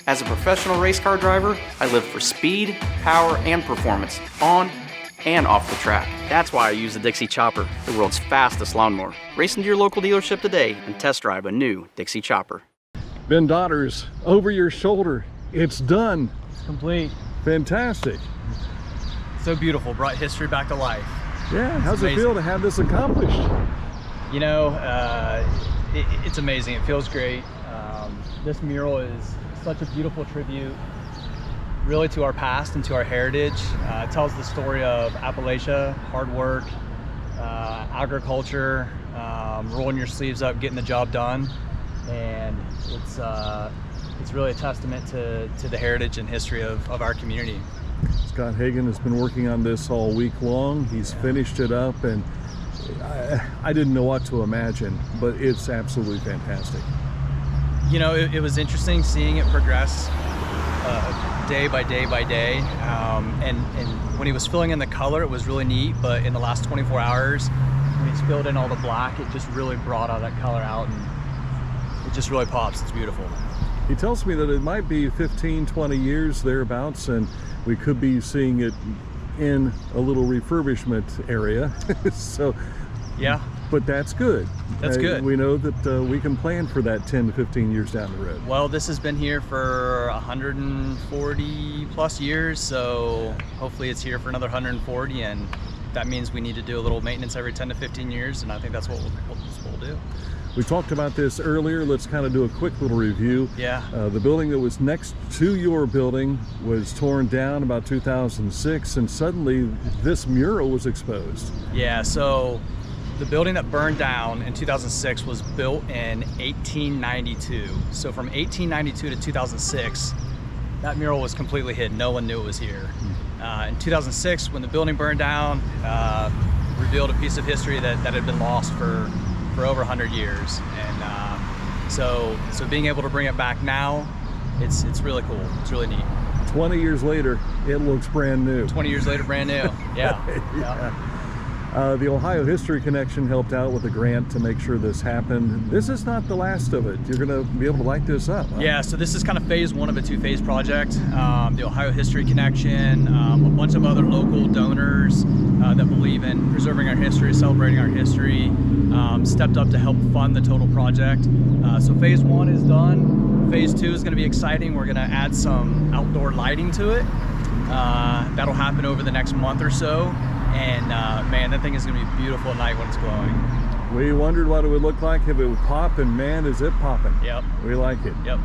As a professional race car driver, I live for speed, power, and performance on and off the track. That's why I use the Dixie Chopper, the world's fastest lawnmower. Race into your local dealership today and test drive a new Dixie Chopper. Ben Daughters, over your shoulder. It's done. It's complete. Fantastic. So beautiful, brought history back to life. Yeah, how's it feel to have this accomplished? You know, it's amazing. It feels great. This mural is such a beautiful tribute really to our past and to our heritage. It tells the story of Appalachia, hard work, agriculture, rolling your sleeves up, getting the job done. And it's really a testament to the heritage and history of our community. Scott Hagan has been working on this all week long. He's finished it up, and I didn't know what to imagine, but it's absolutely fantastic. You know, it was interesting seeing it progress day by day by day. And when he was filling in the color, it was really neat, but in the last 24 hours, when he's filled in all the black, it just really brought all that color out, and it just really pops. It's beautiful. He tells me that it might be 15, 20 years thereabouts, and we could be seeing it in a little refurbishment area. So, yeah. But that's good. That's good. We know that we can plan for that 10 to 15 years down the road. Well, this has been here for 140 plus years, so hopefully it's here for another 140, and that means we need to do a little maintenance every 10 to 15 years, and I think that's what we'll do. We talked about this earlier. Let's kind of do a quick little review. Yeah. The building that was next to your building was torn down about 2006, and suddenly this mural was exposed. Yeah, so the building that burned down in 2006 was built in 1892. So from 1892 to 2006, that mural was completely hidden. No one knew it was here. In 2006, when the building burned down, revealed a piece of history that had been lost for over 100 years. And so being able to bring it back now, it's really cool. It's really neat. 20 years later, it looks brand new. 20 years later, brand new. Yeah. Yeah. The Ohio History Connection helped out with a grant to make sure this happened. This is not the last of it. You're going to be able to light this up, huh? Yeah, so this is kind of phase one of a two-phase project. The Ohio History Connection, a bunch of other local donors that believe in preserving our history, celebrating our history, stepped up to help fund the total project. So phase one is done. Phase two is going to be exciting. We're going to add some outdoor lighting to it. That'll happen over the next month or so. And man, that thing is going to be beautiful at night when it's glowing. We wondered what it would look like if it would pop, and man, is it popping. Yep. We like it. Yep.